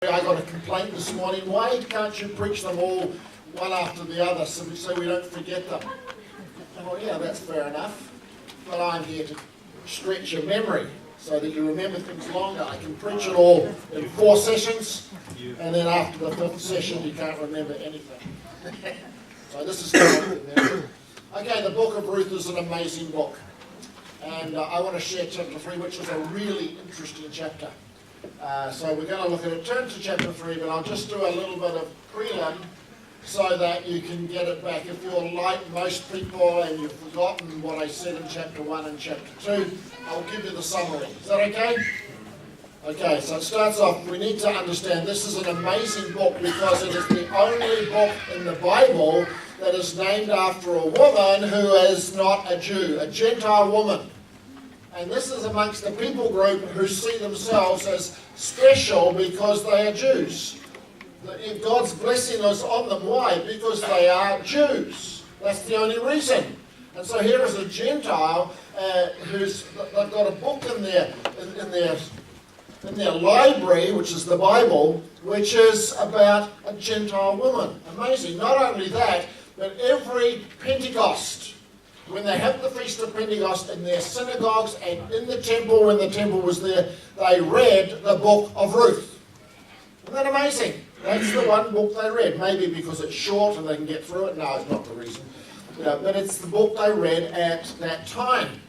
I got a complaint this morning. Why can't you preach them all one after the other so we don't forget them? Well, yeah, that's fair enough. But I'm here to stretch your memory so that you remember things longer. I can preach it all in 4 sessions, and then after the 5th session you can't remember anything. So this is good. Okay, the book of Ruth is an amazing book. And I want to share chapter 3, which is a really interesting chapter. So we're going to look at it. Turn to chapter 3, but I'll just do a little bit of prelim so that you can get it back. If you're like most people and you've forgotten what I said in chapter 1 and chapter 2, I'll give you the summary. Is that okay? Okay, so it starts off, we need to understand this is an amazing book because it is the only book in the Bible that is named after a woman who is not a Jew, a Gentile woman. And this is amongst the people group who see themselves as special because they are Jews. God's blessing is on them. Why? Because they are Jews. That's the only reason. And so here is a Gentile they've got a book in their library, which is the Bible, which is about a Gentile woman. Amazing. Not only that, but every Pentecost, when they have the Feast of Pentecost in their synagogues and in the temple, when the temple was there, they read the book of Ruth. Isn't that amazing? That's the one book they read. Maybe because it's short and they can get through it. No, it's not the reason. But it's the book they read at that time.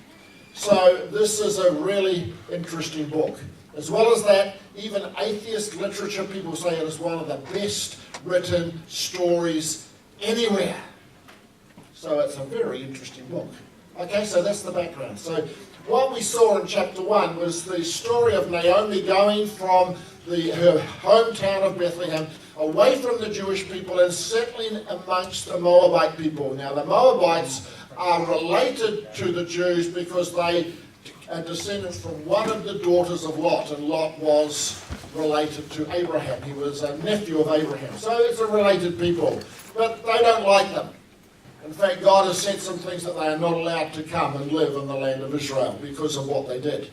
So this is a really interesting book. As well as that, even atheist literature, people say it is one of the best written stories anywhere. So it's a very interesting book. Okay, so that's the background. So what we saw in chapter 1 was the story of Naomi going from her hometown of Bethlehem away from the Jewish people and settling amongst the Moabite people. Now the Moabites are related to the Jews because they are descendants from one of the daughters of Lot, and Lot was related to Abraham. He was a nephew of Abraham. So it's a related people, but they don't like them. In fact, God has said some things that they are not allowed to come and live in the land of Israel because of what they did.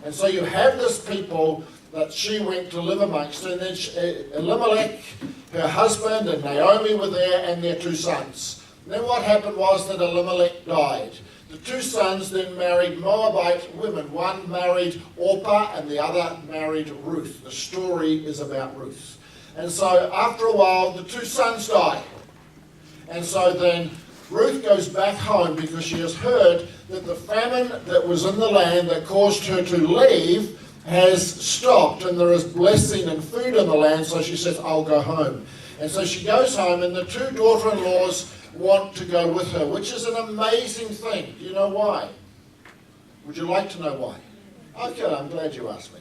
And so you have this people that she went to live amongst, and then Elimelech, her husband, and Naomi were there, and their 2 sons. And then what happened was that Elimelech died. The 2 sons then married Moabite women. One married Orpah, and the other married Ruth. The story is about Ruth. And so after a while, the 2 sons die. And so then Ruth goes back home because she has heard that the famine that was in the land that caused her to leave has stopped, and there is blessing and food in the land, so she says, I'll go home. And so she goes home, and the 2 daughter-in-laws want to go with her, which is an amazing thing. Do you know why? Would you like to know why? Okay, I'm glad you asked me.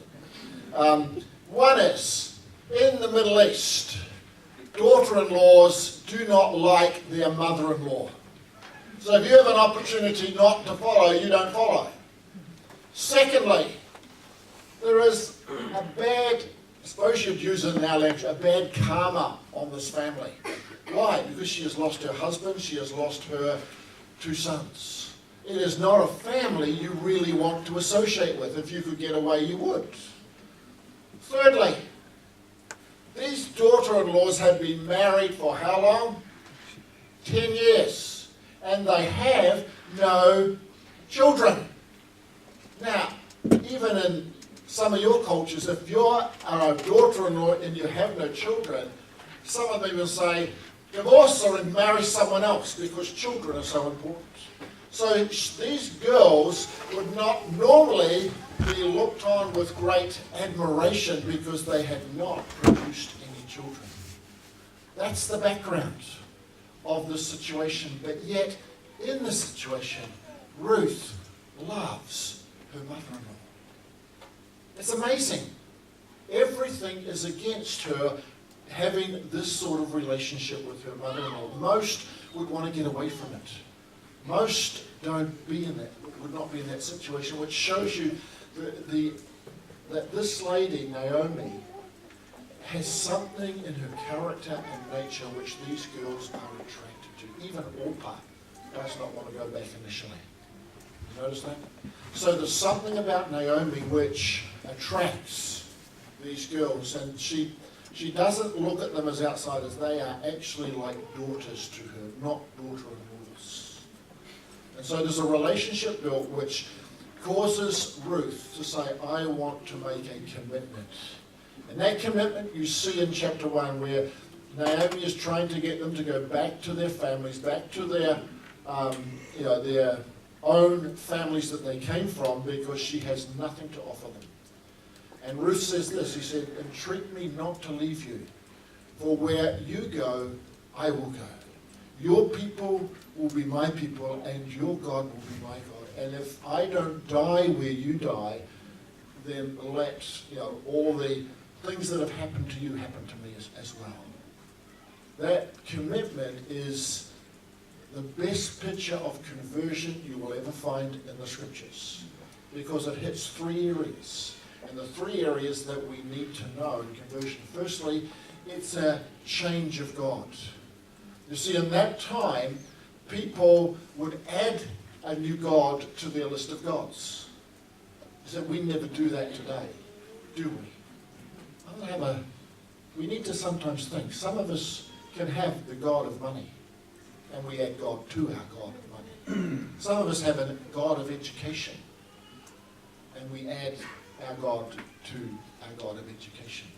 One is, in the Middle East, daughter-in-laws do not like their mother-in-law. So if you have an opportunity not to follow, you don't follow. Secondly, there is a bad, I suppose you'd use it in our language, a bad karma on this family. Why? Because she has lost her husband, she has lost her 2 sons. It is not a family you really want to associate with. If you could get away, you would. Thirdly, these daughter-in-laws had been married for how long? 10 years. And they have no children. Now, even in some of your cultures, if you're a daughter-in-law and you have no children, some of them will say, divorce her and marry someone else because children are so important. So these girls would not normally be looked on with great admiration because they had not produced any children. That's the background of this situation. But yet, in this situation, Ruth loves her mother-in-law. It's amazing. Everything is against her having this sort of relationship with her mother-in-law. Most would want to get away from it. Most would not be in that situation, which shows you that this lady, Naomi, has something in her character and nature which these girls are attracted to. Even Orpah does not want to go back initially. You notice that? So there's something about Naomi which attracts these girls, and she She doesn't look at them as outsiders. They are actually like daughters to her, not daughter-in-laws. And so there's a relationship built which causes Ruth to say, I want to make a commitment. And that commitment you see in chapter 1, where Naomi is trying to get them to go back to their families, back to their own families that they came from, because she has nothing to offer them. And Ruth says this, he said, entreat me not to leave you, for where you go, I will go. Your people will be my people, and your God will be my God. And if I don't die where you die, then let all the things that have happened to you happen to me as well. That commitment is the best picture of conversion you will ever find in the scriptures, because it hits 3 areas. And the 3 areas that we need to know in conversion. Firstly, it's a change of God. You see, in that time, people would add a new God to their list of gods. You said, we never do that today, do we? We need to sometimes think. Some of us can have the God of money, and we add God to our God of money. Some of us have a God of education, and we add our God to our God of education.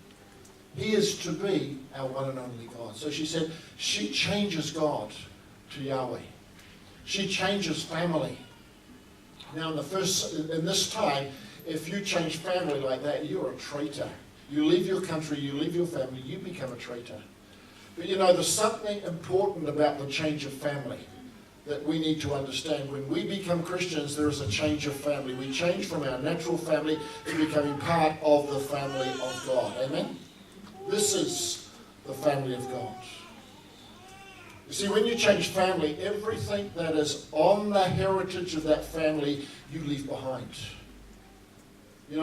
He is to be our one and only God. So she said, she changes God to Yahweh. She changes family. Now in this time, if you change family like that, you're a traitor. You leave your country, you leave your family, you become a traitor. But there's something important about the change of family that we need to understand. When we become Christians, there is a change of family. We change from our natural family to becoming part of the family of God. Amen? This is the family of God. You see, when you change family, everything that is on the heritage of that family, you leave behind.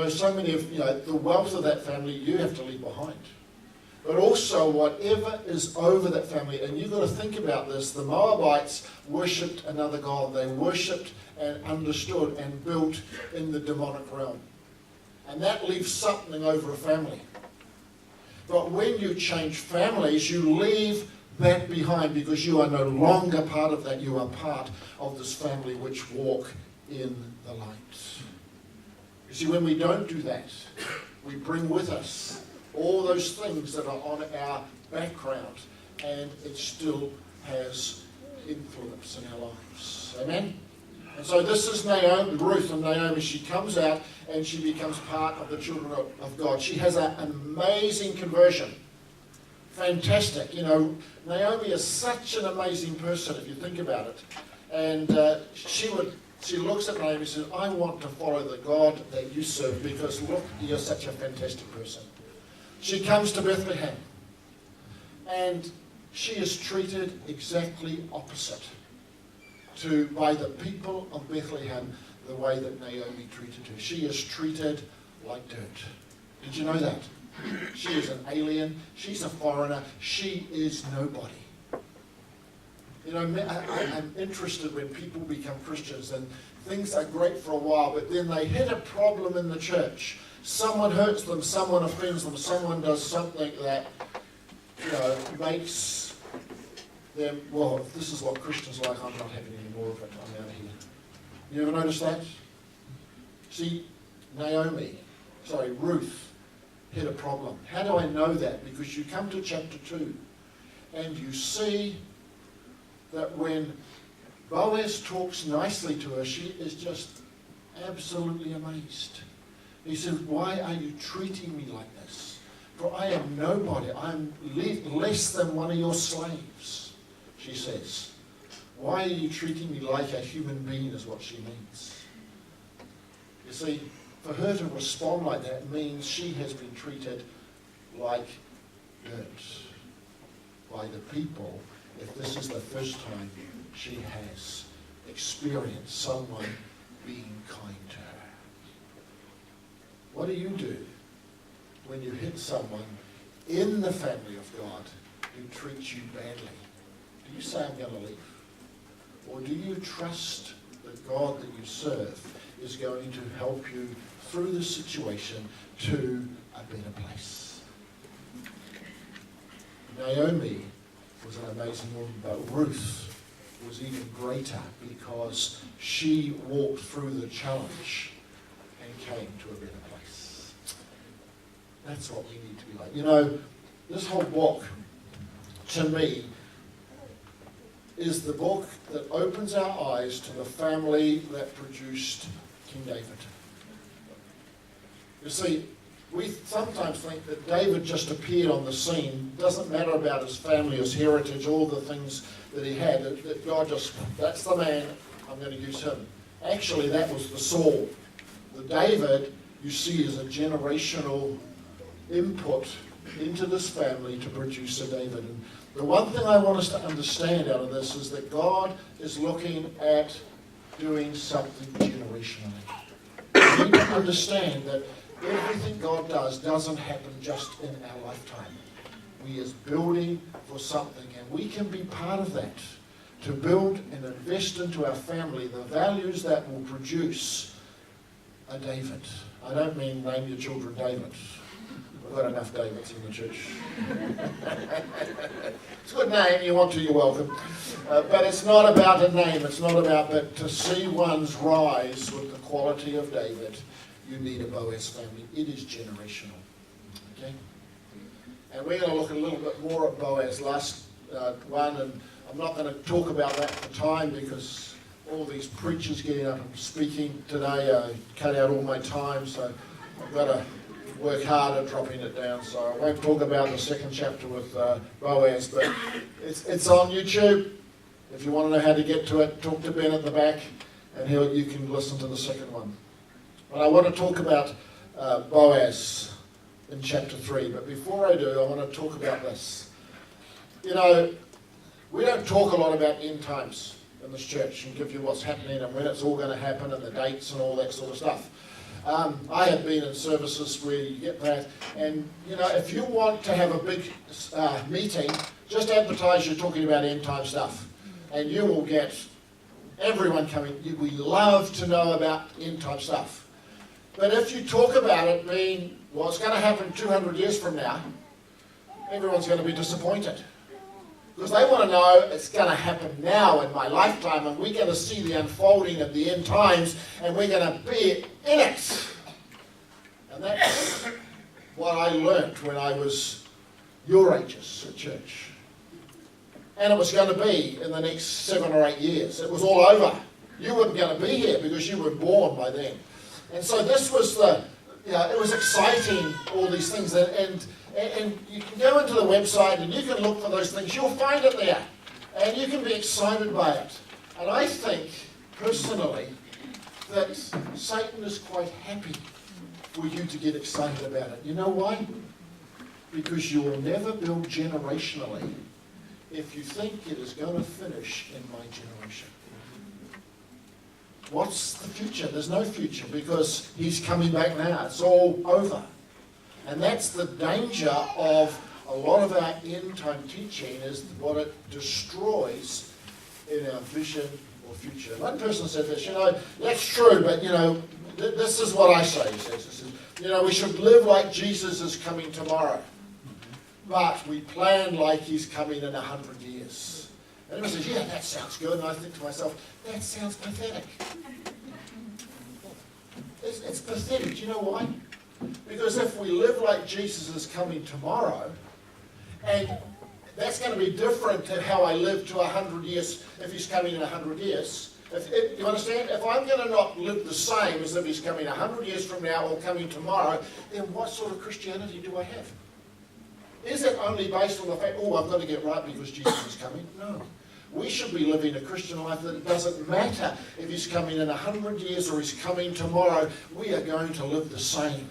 So many of, the wealth of that family, you have to leave behind. But also whatever is over that family, and you've got to think about this, the Moabites worshipped another god. They worshipped and understood and built in the demonic realm. And that leaves something over a family. But when you change families, you leave that behind, because you are no longer part of that. You are part of this family which walk in the light. You see, when we don't do that, we bring with us all those things that are on our background, and it still has influence in our lives. Amen? And so this is Ruth and Naomi. She comes out and she becomes part of the children of God. She has an amazing conversion. Fantastic. Naomi is such an amazing person if you think about it. And she looks at Naomi and says, I want to follow the God that you serve, because look, you're such a fantastic person. She comes to Bethlehem, and she is treated exactly opposite by the people of Bethlehem, the way that Naomi treated her. She is treated like dirt. Did you know that? She is an alien. She's a foreigner. She is nobody. I'm interested when people become Christians and things are great for a while, but then they hit a problem in the church. Someone hurts them, someone offends them, someone does something that, makes them, well, if this is what Christians are like, I'm not having any more of it, I'm out of here. You ever notice that? See, Ruth hit a problem. How do I know that? Because you come to chapter 2 and you see that when Boaz talks nicely to her, she is just absolutely amazed. He says, why are you treating me like this? For I am nobody. I'm less than one of your slaves, she says. Why are you treating me like a human being is what she means. You see, for her to respond like that means she has been treated like dirt by the people, if this is the first time she has experienced someone being kind to her. What do you do when you hit someone in the family of God who treats you badly? Do you say, I'm going to leave? Or do you trust that God that you serve is going to help you through the situation to a better place? Naomi was an amazing woman, but Ruth was even greater because she walked through the challenge and came to a better place. That's what we need to be like. You know, this whole book, to me, is the book that opens our eyes to the family that produced King David. You see, we sometimes think that David just appeared on the scene. Doesn't matter about his family, his heritage, all the things that he had. That God just, that's the man, I'm going to use him. Actually, that was the Saul. The David, you see, is a generational input into this family to produce a David. And the one thing I want us to understand out of this is that God is looking at doing something generationally. We need to understand that everything God does doesn't happen just in our lifetime. We is building for something, and we can be part of that, to build and invest into our family the values that will produce a David. I don't mean name your children David. We've got enough Davids in the church. It's a good name, you want to, you're welcome. But it's not about a name, it's not about, but to see one's rise with the quality of David, you need a Boaz family. It is generational. Okay? And we're going to look a little bit more at Boaz last one, and I'm not going to talk about that at the time because all these preachers getting up and speaking today cut out all my time, so I've got to work hard at dropping it down. So I won't talk about the second chapter with Boaz, but it's on YouTube. If you want to know how to get to it, talk to Ben at the back, and you can listen to the second one. But I want to talk about Boaz in chapter 3. But before I do, I want to talk about this. You know, we don't talk a lot about end times in this church and give you what's happening and when it's all going to happen and the dates and all that sort of stuff. I have been in services where you get that. And, you know, if you want to have a big meeting, just advertise you're talking about end time stuff. And you will get everyone coming. We love to know about end time stuff. But if you talk about it being what's going to happen 200 years from now, everyone's going to be disappointed. Because they want to know it's going to happen now in my lifetime, and we're going to see the unfolding of the end times, and we're going to be in it. And that's what I learnt when I was your ages at church. And it was going to be in the next 7 or 8 years. It was all over. You weren't going to be here because you were born by then. And so this was it was exciting, all these things. And you can go into the website and you can look for those things. You'll find it there. And you can be excited by it. And I think, personally, that Satan is quite happy for you to get excited about it. You know why? Because you will never build generationally if you think it is going to finish in my generation. What's the future? There's no future because he's coming back now. It's all over. And that's the danger of a lot of our end-time teaching, is what it destroys in our vision or future. One person said this, you know, that's true, but, you know, this is what I say. He says, this is, you know, we should live like Jesus is coming tomorrow, but we plan like he's coming in 100 years. And everyone says, yeah, that sounds good. And I think to myself, that sounds pathetic. It's pathetic. Do you know why? Because if we live like Jesus is coming tomorrow, and that's going to be different to how I live to 100 years if he's coming in 100 years. You understand? If I'm going to not live the same as if he's coming 100 years from now or coming tomorrow, then what sort of Christianity do I have? Is it only based on the fact, oh, I've got to get right because Jesus is coming? No. We should be living a Christian life that it doesn't matter if he's coming in 100 years or he's coming tomorrow. We are going to live the same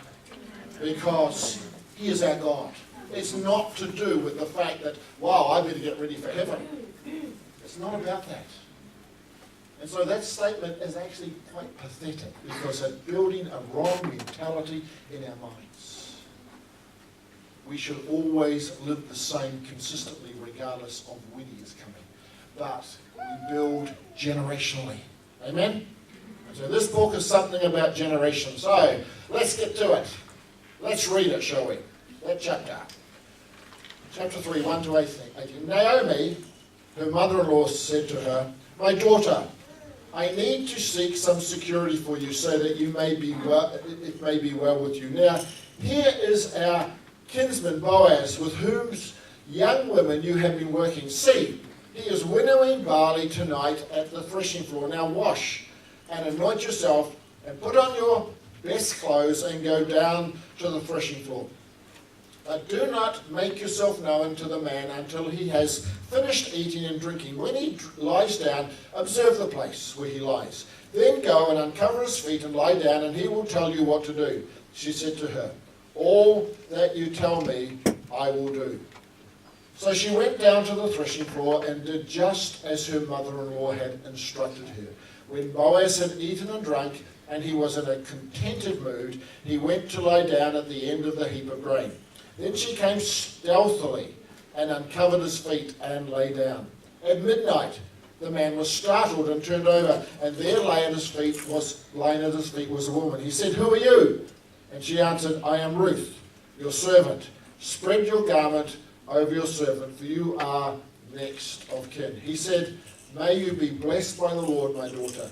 because he is our God. It's not to do with the fact that, wow, I better get ready for heaven. It's not about that. And so that statement is actually quite pathetic because it's building a wrong mentality in our minds. We should always live the same consistently regardless of when he is coming. But we build generationally. Amen? And so this book is something about generation. So let's get to it. Let's read it, shall we? That chapter. chapter 3, 1 to 18. Naomi, her mother-in-law, said to her, "My daughter, I need to seek some security for you so that it may be well with you. Now, here is our kinsman Boaz, with whose young women you have been working. See, he is winnowing barley tonight at the threshing floor. Now wash and anoint yourself and put on your best clothes and go down to the threshing floor. But do not make yourself known to the man until he has finished eating and drinking. When he lies down, observe the place where he lies. Then go and uncover his feet and lie down, and he will tell you what to do." She said to her, "All that you tell me, I will do." So she went down to the threshing floor and did just as her mother-in-law had instructed her. When Boaz had eaten and drunk, and he was in a contented mood, he went to lie down at the end of the heap of grain. Then she came stealthily and uncovered his feet and lay down. At midnight, the man was startled and turned over, and there lying at his feet was a woman. He said, "Who are you?" And she answered, "I am Ruth, your servant. Spread your garment over your servant, for you are next of kin." He said, "May you be blessed by the Lord, my daughter.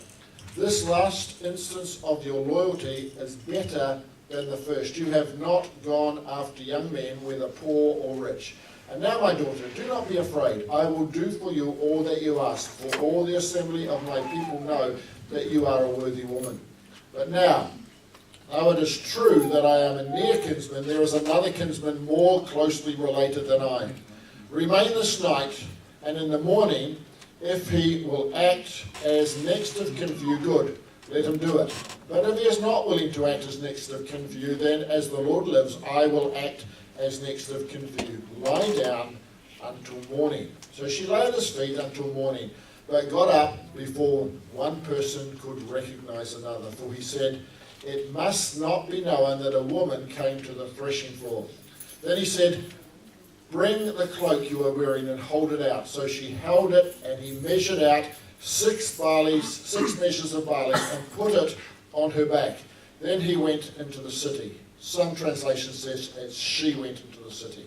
This last instance of your loyalty is better than the first. You have not gone after young men, whether poor or rich. And now, my daughter, do not be afraid. I will do for you all that you ask, for all the assembly of my people know that you are a worthy woman. But now, though it is true that I am a near kinsman, there is another kinsman more closely related than I. Remain this night, and in the morning, if he will act as next of kin for you, good, let him do it. But if he is not willing to act as next of kin for you, then as the Lord lives, I will act as next of kin for you. Lie down until morning." So she lay at his feet until morning, but got up before one person could recognize another. For he said, "It must not be known that a woman came to the threshing floor." Then he said, "Bring the cloak you are wearing and hold it out." So she held it, and he measured out 6 measures of barley, and put it on her back. Then he went into the city. Some translation says as she went into the city.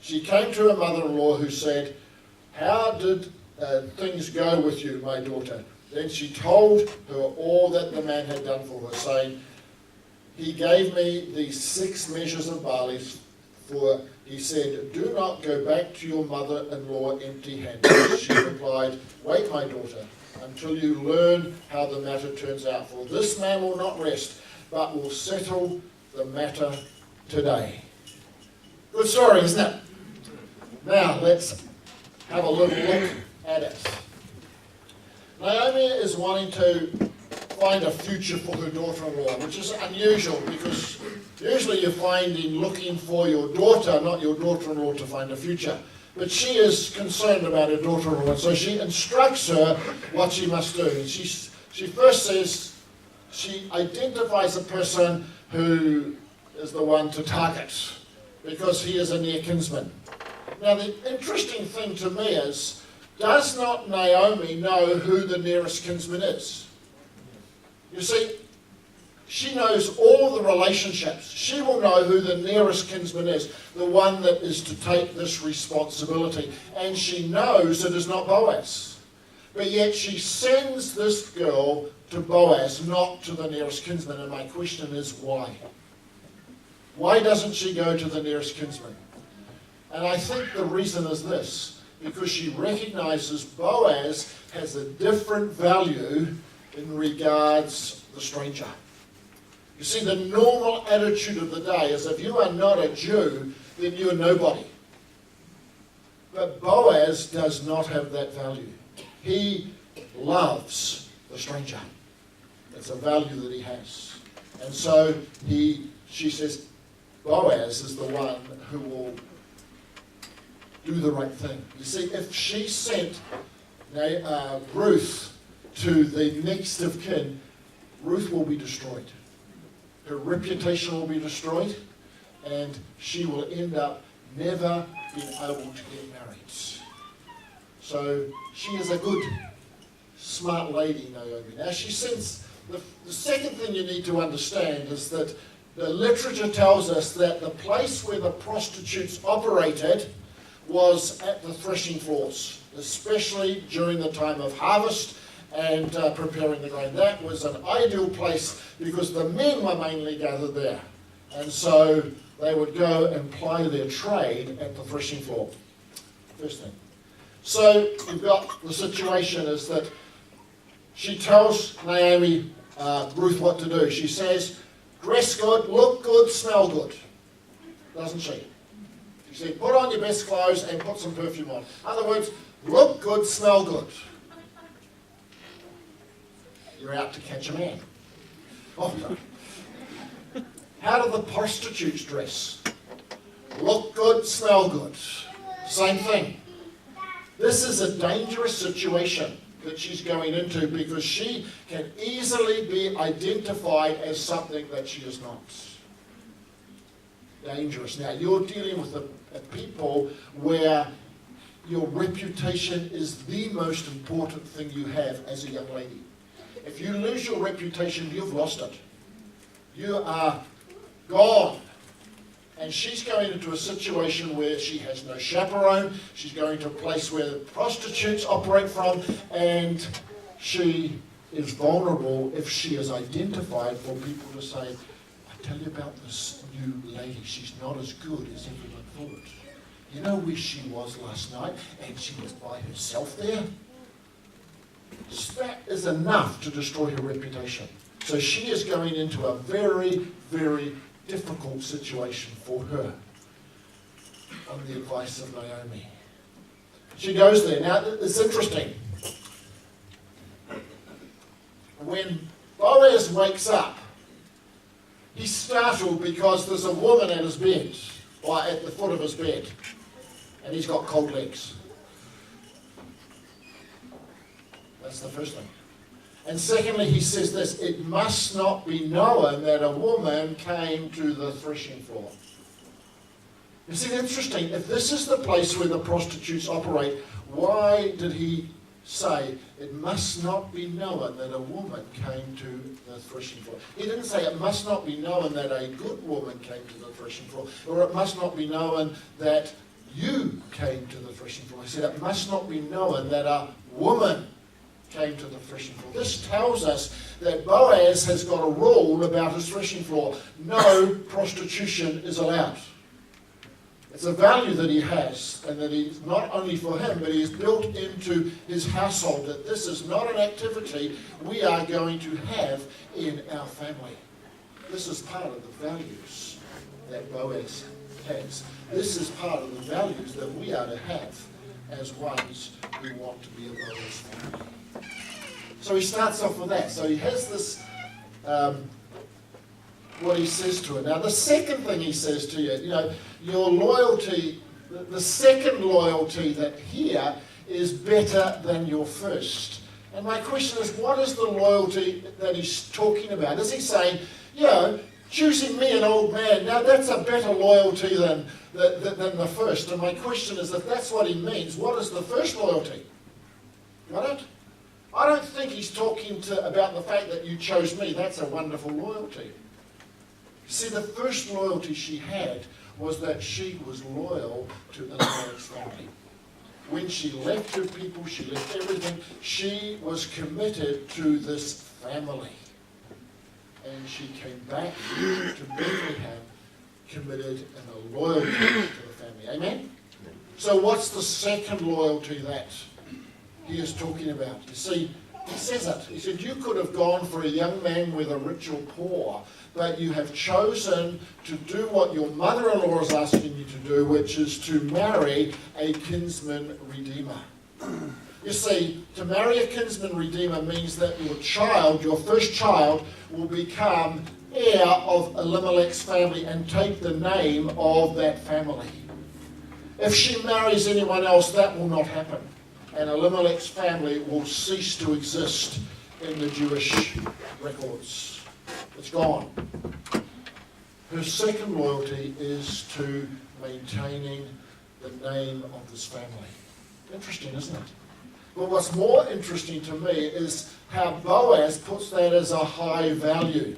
She came to her mother-in-law, who said, "How did things go with you, my daughter?" Then she told her all that the man had done for her, saying, "He gave me these 6 measures of barley, for he said, 'Do not go back to your mother-in-law empty-handed.'" She replied, "Wait, my daughter, until you learn how the matter turns out. For this man will not rest, but will settle the matter today." Good story, isn't it? Now, let's have a little look at it. Naomi is wanting to find a future for her daughter-in-law, which is unusual, because usually you're looking for your daughter, not your daughter-in-law, to find a future. But she is concerned about her daughter-in-law, and so she instructs her what she must do. And she first says, she identifies a person who is the one to target, because he is a near kinsman. Now, the interesting thing to me is, does not Naomi know who the nearest kinsman is? You see, she knows all the relationships. She will know who the nearest kinsman is, the one that is to take this responsibility. And she knows it is not Boaz. But yet she sends this girl to Boaz, not to the nearest kinsman. And my question is, why? Why doesn't she go to the nearest kinsman? And I think the reason is this: because she recognizes Boaz has a different value in regards the stranger. You see, the normal attitude of the day is, if you are not a Jew, then you are nobody. But Boaz does not have that value. He loves the stranger. It's a value that he has. And so she says, Boaz is the one who will do the right thing. You see, if she sent Ruth to the next of kin, Ruth will be destroyed. Her reputation will be destroyed, and she will end up never being able to get married. So she is a good, smart lady, Naomi. Now she sends, the second thing you need to understand is that the literature tells us that the place where the prostitutes operated was at the threshing floors, especially during the time of harvest and preparing the grain. That was an ideal place because the men were mainly gathered there. And so they would go and ply their trade at the threshing floor. First thing. So you've got the situation is that she tells Naomi, Ruth, what to do. She says, dress good, look good, smell good. Doesn't she? She said, put on your best clothes and put some perfume on. In other words, look good, smell good. You're out to catch a man. Oh, no. How do the prostitutes dress? Look good, smell good. Same thing. This is a dangerous situation that she's going into because she can easily be identified as something that she is not. Dangerous. Now, you're dealing with a people where your reputation is the most important thing you have as a young lady. If you lose your reputation, you've lost it. You are gone. And she's going into a situation where she has no chaperone. She's going to a place where the prostitutes operate from, and she is vulnerable if she is identified for people to say, I tell you about this new lady. She's not as good as everyone thought. You know where she was last night, and she was by herself there? That is enough to destroy her reputation. So she is going into a very, very difficult situation for her on the advice of Naomi. She goes there. Now, it's interesting. When Boaz wakes up, he's startled because there's a woman at his bed, or at the foot of his bed, and he's got cold legs. That's the first thing. And secondly, he says this, it must not be known that a woman came to the threshing floor. You see, interesting, if this is the place where the prostitutes operate, why did he say it must not be known that a woman came to the threshing floor? He didn't say it must not be known that a good woman came to the threshing floor, or it must not be known that you came to the threshing floor. He said it must not be known that a woman came to the threshing floor. This tells us that Boaz has got a rule about his threshing floor. No prostitution is allowed. It's a value that he has, and that he's not only for him, but he has built into his household that this is not an activity we are going to have in our family. This is part of the values that Boaz has. This is part of the values that we are to have as ones who want to be a Boaz family. So he starts off with that. So he has this, what he says to her. Now the second thing he says to you, your loyalty, the second loyalty that here is better than your first. And my question is, what is the loyalty that he's talking about? Is he saying, choosing me, an old man, now that's a better loyalty than the first? And my question is, if that's what he means, what is the first loyalty? Got it? I don't think he's talking about the fact that you chose me. That's a wonderful loyalty. See, the first loyalty she had was that she was loyal to Elimelech's family. When she left her people, she left everything, she was committed to this family. And she came back to Bethlehem committed and a loyalty to the family. Amen? So what's the second loyalty that he is talking about? You see, he says it. He said, you could have gone for a young man whether rich or poor, but you have chosen to do what your mother-in-law is asking you to do, which is to marry a kinsman redeemer. You see, to marry a kinsman redeemer means that your child, your first child, will become heir of Elimelech's family and take the name of that family. If she marries anyone else, that will not happen. And Elimelech's family will cease to exist in the Jewish records. It's gone. Her second loyalty is to maintaining the name of this family. Interesting, isn't it? But what's more interesting to me is how Boaz puts that as a high value.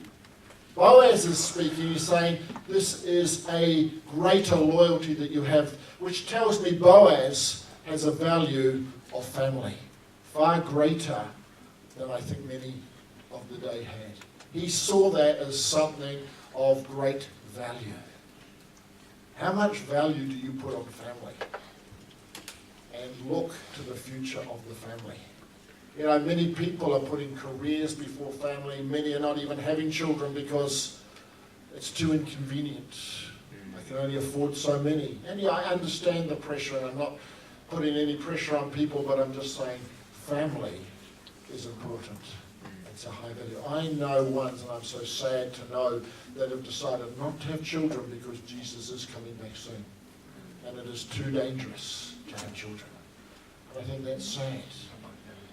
Boaz is speaking, he's saying, this is a greater loyalty that you have, which tells me Boaz has a value of family, far greater than I think many of the day had. He saw that as something of great value. How much value do you put on family? And look to the future of the family. You know, many people are putting careers before family. Many are not even having children because it's too inconvenient. I can only afford so many. And yeah, I understand the pressure, and I'm not putting any pressure on people, but I'm just saying family is important. It's a high value. I know ones, and I'm so sad to know, that have decided not to have children because Jesus is coming back soon. And it is too dangerous to have children. I think that's sad.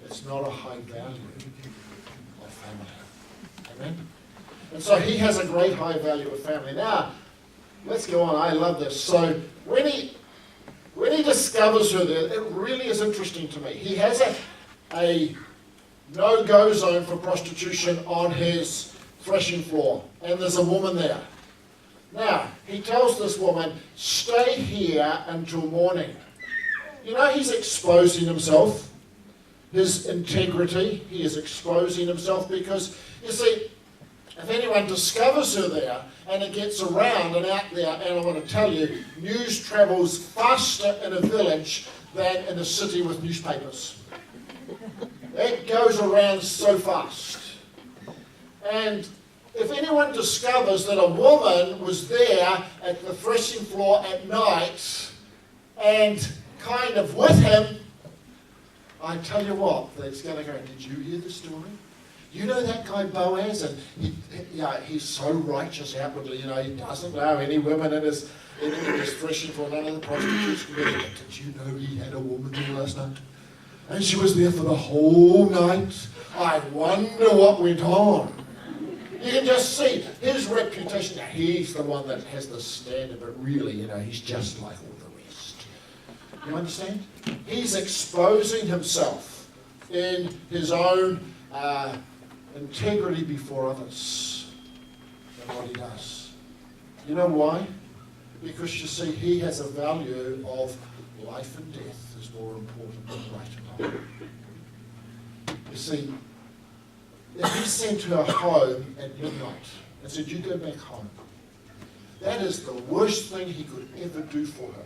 It's not a high value of family. Amen? And so he has a great high value of family. Now, let's go on. I love this. So when he discovers her there, it really is interesting to me. He has a no-go zone for prostitution on his threshing floor, and there's a woman there. Now, he tells this woman, stay here until morning. You know, he's exposing himself, his integrity. He is exposing himself because, you see, if anyone discovers her there and it gets around and out there, and I want to tell you, news travels faster in a village than in a city with newspapers. It goes around so fast. And if anyone discovers that a woman was there at the threshing floor at night and kind of with him, I tell you what, it's going to go, did you hear the story? You know that guy Boaz, and he's so righteous outwardly, you know, he doesn't know any women in his threshing floor, none of the prostitutes. Did you know he had a woman there last night? And she was there for the whole night. I wonder what went on. You can just see his reputation. Now, he's the one that has the standard, but really, you know, he's just like all the rest. You understand? He's exposing himself in his own integrity before others and what he does. You know why? Because you see, he has a value of life and death is more important than right and wrong. You see, if he sent her home at midnight and said, you go back home, that is the worst thing he could ever do for her.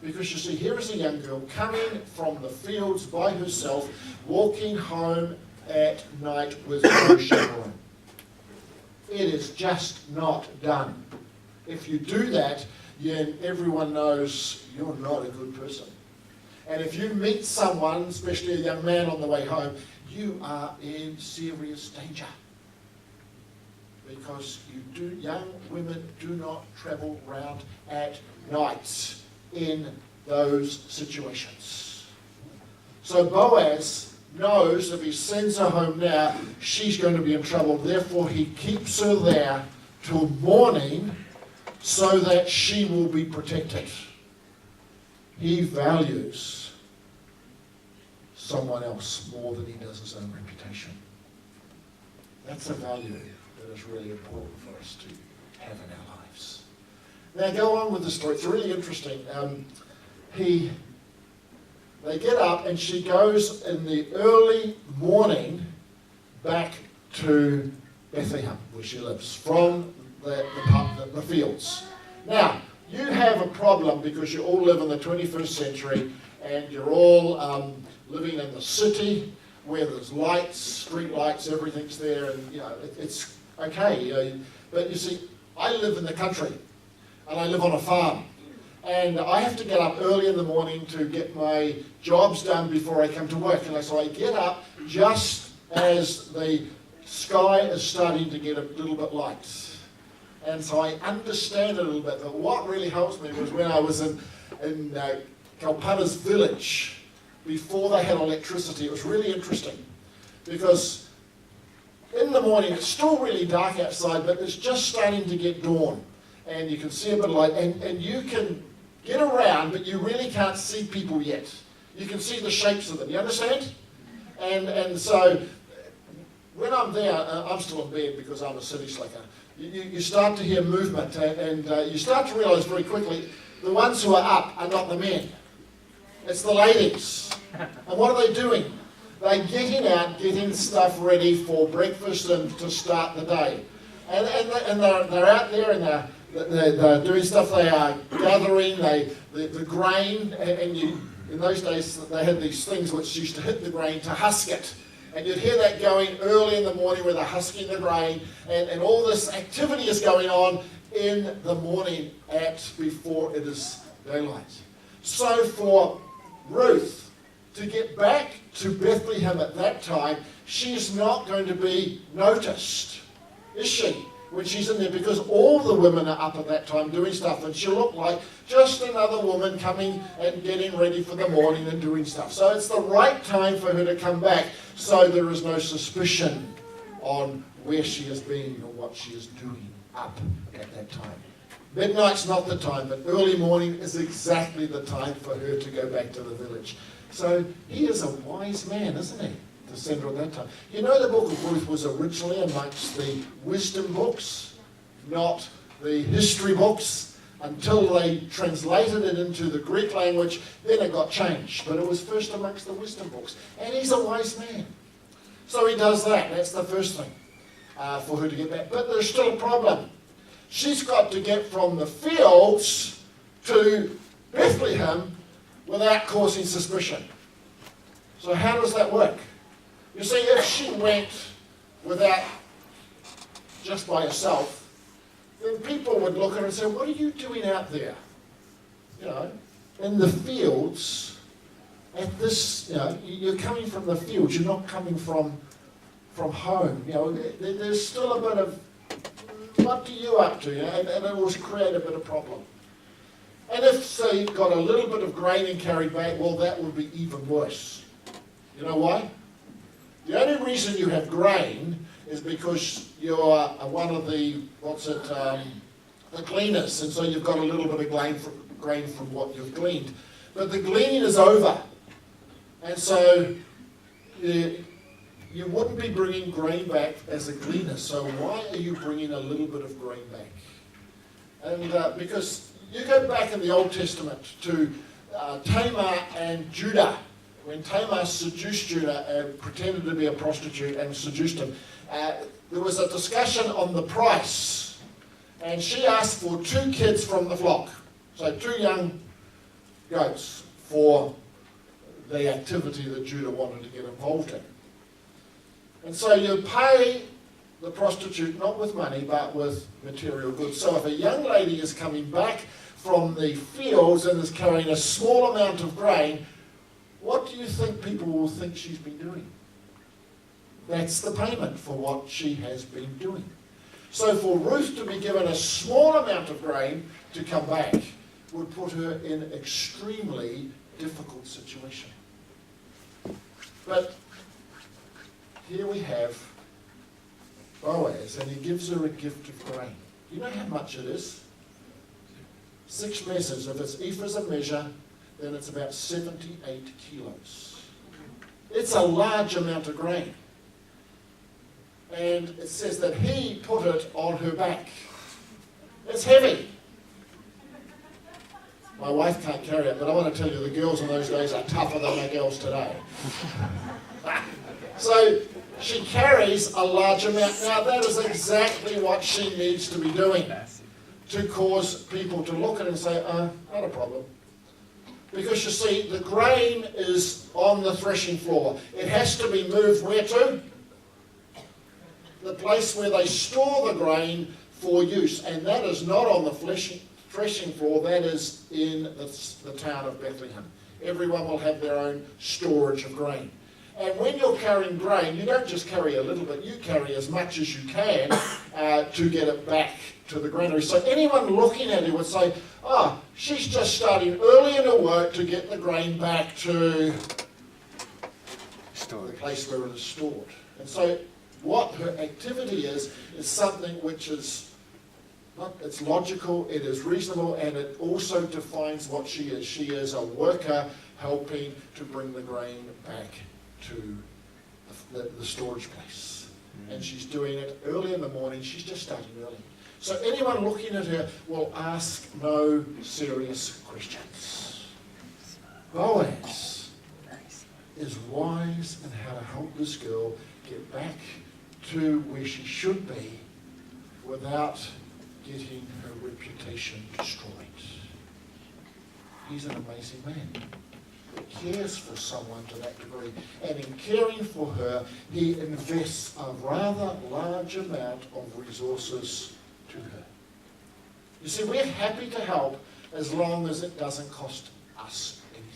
Because you see, here is a young girl coming from the fields by herself, walking home at night with no chaperone. It is just not done. If you do that, then everyone knows you're not a good person. And if you meet someone, especially a young man on the way home, you are in serious danger. Because young women do not travel round at night in those situations. So Boaz knows if he sends her home now, she's going to be in trouble. Therefore, he keeps her there till morning so that she will be protected. He values someone else more than he does his own reputation. That's a value that is really important for us to have in our lives. Now go on with the story. It's really interesting. They get up and she goes in the early morning back to Bethlehem, where she lives, from the fields. Now, you have a problem because you all live in the 21st century and you're all living in the city where there's lights, street lights, everything's there, and you know it's okay. But you see, I live in the country and I live on a farm. And I have to get up early in the morning to get my jobs done before I come to work. And so I get up just as the sky is starting to get a little bit light. And so I understand it a little bit. But what really helps me was when I was in Kalpana's village, before they had electricity. It was really interesting. Because in the morning, it's still really dark outside, but it's just starting to get dawn. And you can see a bit of light. And you can get around, but you really can't see people yet. You can see the shapes of them. You understand? And so when I'm there, I'm still in bed because I'm a city slicker. You start to hear movement, and you start to realise very quickly the ones who are up are not the men. It's the ladies. And what are they doing? They're getting out, getting stuff ready for breakfast and to start the day. And they're out there and they're doing stuff. They are gathering the grain, and in those days they had these things which used to hit the grain to husk it. And you'd hear that going early in the morning where they're husking the grain, and all this activity is going on in the morning before it is daylight. So for Ruth to get back to Bethlehem at that time, she's not going to be noticed, is she? When she's in there, because all the women are up at that time doing stuff, and she'll look like just another woman coming and getting ready for the morning and doing stuff. So it's the right time for her to come back, so there is no suspicion on where she has been or what she is doing up at that time. Midnight's not the time, but early morning is exactly the time for her to go back to the village. So he is a wise man, isn't he? The sender at that time. You know, the book of Ruth was originally amongst the wisdom books, not the history books, until they translated it into the Greek language. Then it got changed, but it was first amongst the wisdom books. And he's a wise man. So he does that. That's the first thing for her to get back. But there's still a problem. She's got to get from the fields to Bethlehem without causing suspicion. So how does that work? You see, if she went without, just by herself, then people would look at her and say, what are you doing out there? You know, in the fields, at this, you know, you're coming from the fields, you're not coming from home. You know, there's still a bit of, what are you up to? You know, and it will create a bit of problem. And if, say, you've got a little bit of grain and carried back, well, that would be even worse. You know why? The only reason you have grain is because you're one of the, the gleaners, and so you've got a little bit of grain from what you've gleaned. But the gleaning is over, and so you wouldn't be bringing grain back as a gleaner, so why are you bringing a little bit of grain back? And because you go back in the Old Testament to Tamar and Judah. When Tamar seduced Judah and pretended to be a prostitute and seduced him, there was a discussion on the price. And she asked for 2 kids from the flock. So 2 young goats for the activity that Judah wanted to get involved in. And so you pay the prostitute not with money but with material goods. So if a young lady is coming back from the fields and is carrying a small amount of grain, what do you think people will think she's been doing? That's the payment for what she has been doing. So for Ruth to be given a small amount of grain to come back would put her in an extremely difficult situation. But here we have Boaz, and he gives her a gift of grain. You know how much it is? 6 measures. If it's ephahs a measure, then it's about 78 kilos. It's a large amount of grain. And it says that he put it on her back. It's heavy. My wife can't carry it, but I want to tell you, the girls in those days are tougher than the girls today. So she carries a large amount. Now that is exactly what she needs to be doing to cause people to look at it and say, not a problem. Because you see, the grain is on the threshing floor. It has to be moved where to? The place where they store the grain for use. And that is not on the threshing floor, that is in the town of Bethlehem. Everyone will have their own storage of grain. And when you're carrying grain, you don't just carry a little bit, you carry as much as you can to get it back to the granary. So anyone looking at it would say, she's just starting early in her work to get the grain back to the place where it is stored. And so what her activity is something which is, it's logical, it is reasonable, and it also defines what she is. She is a worker helping to bring the grain back to the storage place. and she's doing it early in the morning. She's just starting early. So anyone looking at her will ask no serious questions. Boaz is wise in how to help this girl get back to where she should be without getting her reputation destroyed. He's an amazing man. He cares for someone to that degree, and in caring for her, he invests a rather large amount of resources to her. You see, we're happy to help as long as it doesn't cost us anything.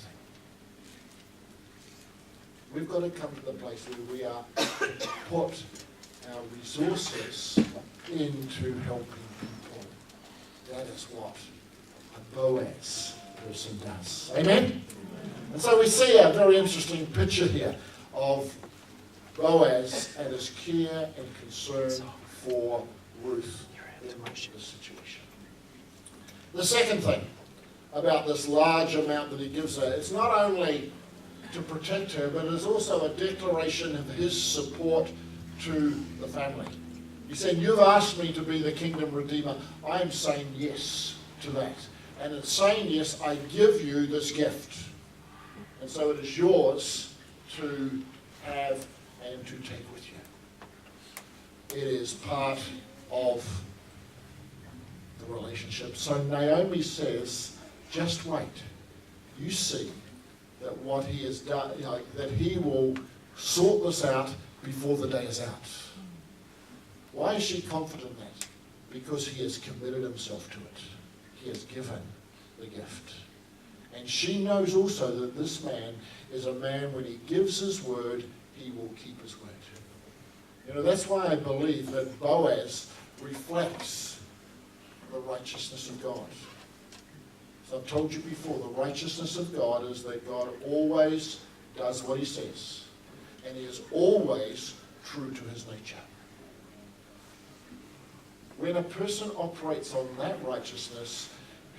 We've got to come to the place where we are to put our resources into helping people. That is what a Boaz person does. Amen? And so we see a very interesting picture here of Boaz and his care and concern for Ruth in this situation. The second thing about this large amount that he gives her, it's not only to protect her, but it's also a declaration of his support to the family. He said, you've asked me to be the kingdom redeemer. I'm saying yes to that. And in saying yes, I give you this gift. And so it is yours to have and to take with you. It is part of the relationship. So Naomi says, just wait. You see that what he has done, that he will sort this out before the day is out. Why is she confident in that? Because he has committed himself to it. He has given the gift. And she knows also that this man is a man, when he gives his word, he will keep his word. You know, that's why I believe that Boaz reflects the righteousness of God. So I've told you before, the righteousness of God is that God always does what he says. And he is always true to his nature. When a person operates on that righteousness,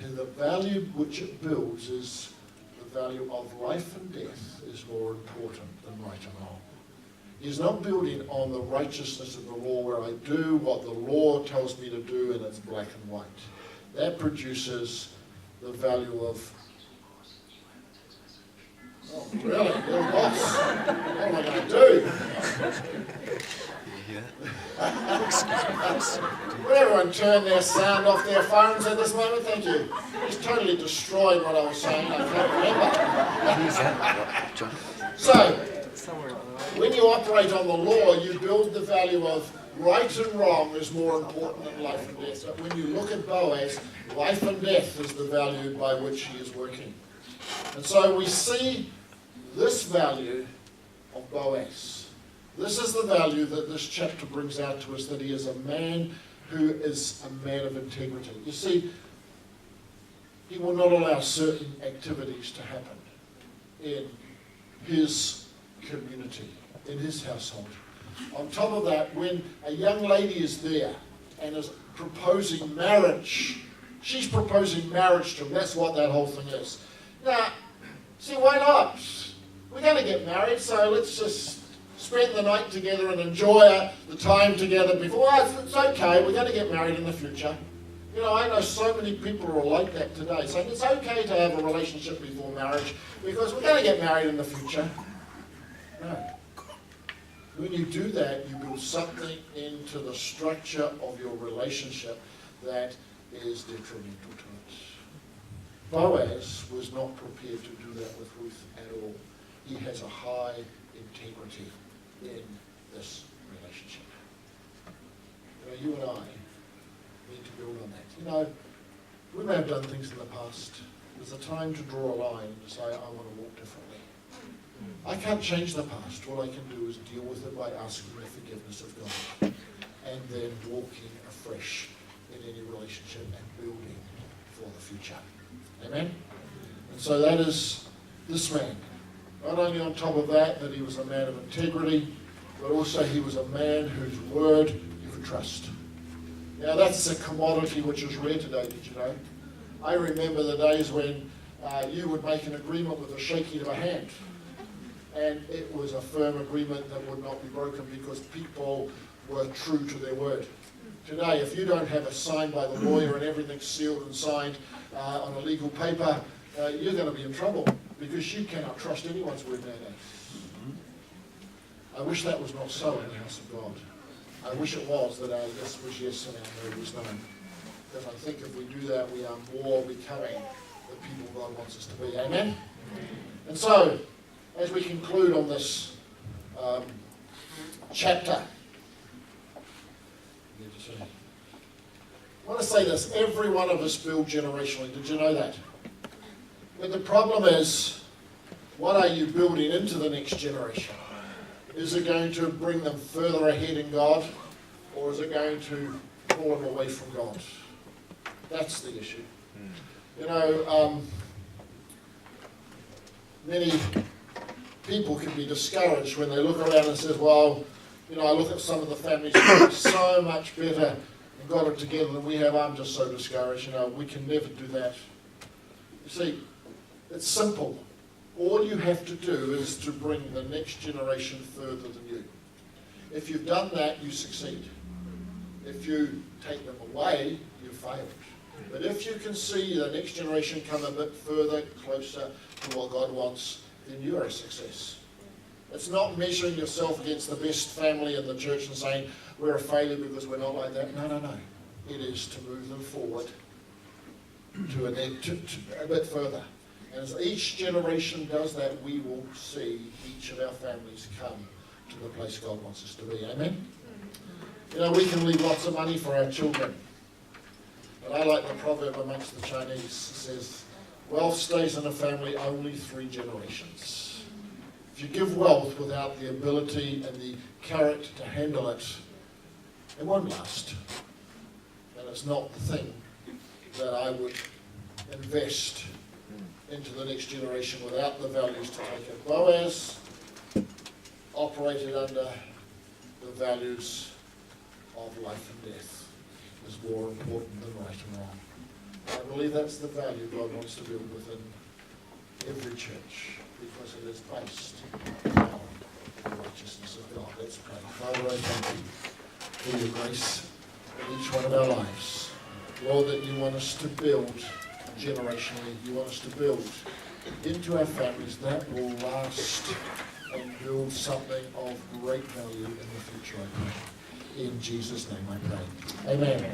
the value which it builds is the value of life and death is more important than right and wrong. He's not building on the righteousness of the law where I do what the law tells me to do and it's black and white. That produces the value of, oh really, little boss, what am I going to do? Would everyone turn their sound off their phones at this moment? Thank you. He's totally destroyed what I was saying. I can't remember. So, when you operate on the law, you build the value of right and wrong is more important than life and death. But when you look at Boaz, life and death is the value by which he is working. And so we see this value of Boaz. This is the value that this chapter brings out to us, that he is a man who is a man of integrity. You see, he will not allow certain activities to happen in his community, in his household. On top of that, when a young lady is there and is proposing marriage, she's proposing marriage to him. That's what that whole thing is. Now, see, why not? We're going to get married, so let's just spend the night together and enjoy the time together before. Oh, it's okay, we're going to get married in the future. You know, I know so many people who are like that today, saying it's okay to have a relationship before marriage because we're going to get married in the future. No. When you do that, you build something into the structure of your relationship that is detrimental to it. Boaz was not prepared to do that with Ruth at all. He has a high integrity in this relationship. You know, you and I need to build on that. You know, we may have done things in the past. There's a time to draw a line and to say, I want to walk differently. I can't change the past. All I can do is deal with it by asking the forgiveness of God and then walking afresh in any relationship and building for the future. Amen? And so that is this man. Not only on top of that he was a man of integrity, but also he was a man whose word you could trust. Now that's a commodity which is rare today, did you know? I remember the days when you would make an agreement with a shaking of a hand. And it was a firm agreement that would not be broken because people were true to their word. Today, if you don't have it signed by the lawyer and everything's sealed and signed on a legal paper, you're going to be in trouble because you cannot trust anyone's word nowadays. I wish that was not so in the house of God. I wish it was that our yes was yes and our no was no. Because I think if we do that, we are more becoming the people God wants us to be. Amen? And so, as we conclude on this chapter, I want to say this. Every one of us build generationally. Did you know that? But the problem is, what are you building into the next generation? Is it going to bring them further ahead in God, or is it going to pull them away from God? That's the issue. You know, many people can be discouraged when they look around and say, well, you know, I look at some of the families who are so much better and got it together than we have. I'm just so discouraged. You know, we can never do that. You see, it's simple. All you have to do is to bring the next generation further than you. If you've done that, you succeed. If you take them away, you failed. But if you can see the next generation come a bit further, closer to what God wants, then you are a success. It's not measuring yourself against the best family in the church and saying, we're a failure because we're not like that. No, no, no. It is to move them forward to a bit further. And as each generation does that, we will see each of our families come to the place God wants us to be. Amen? You know, we can leave lots of money for our children. But I like the proverb amongst the Chinese. It says, wealth stays in a family only 3 generations. If you give wealth without the ability and the character to handle it, it won't last. And it's not the thing that I would invest into the next generation without the values to take it. Boaz operated under the values of life and death is more important than right and wrong. I believe that's the value God wants to build within every church because it is based on the righteousness of God. Let's pray. Father, I thank you for your grace in each one of our lives. Lord, that you want us to build generationally, you want us to build into our families that will last and build something of great value in the future, I pray. In Jesus' name I pray. Amen.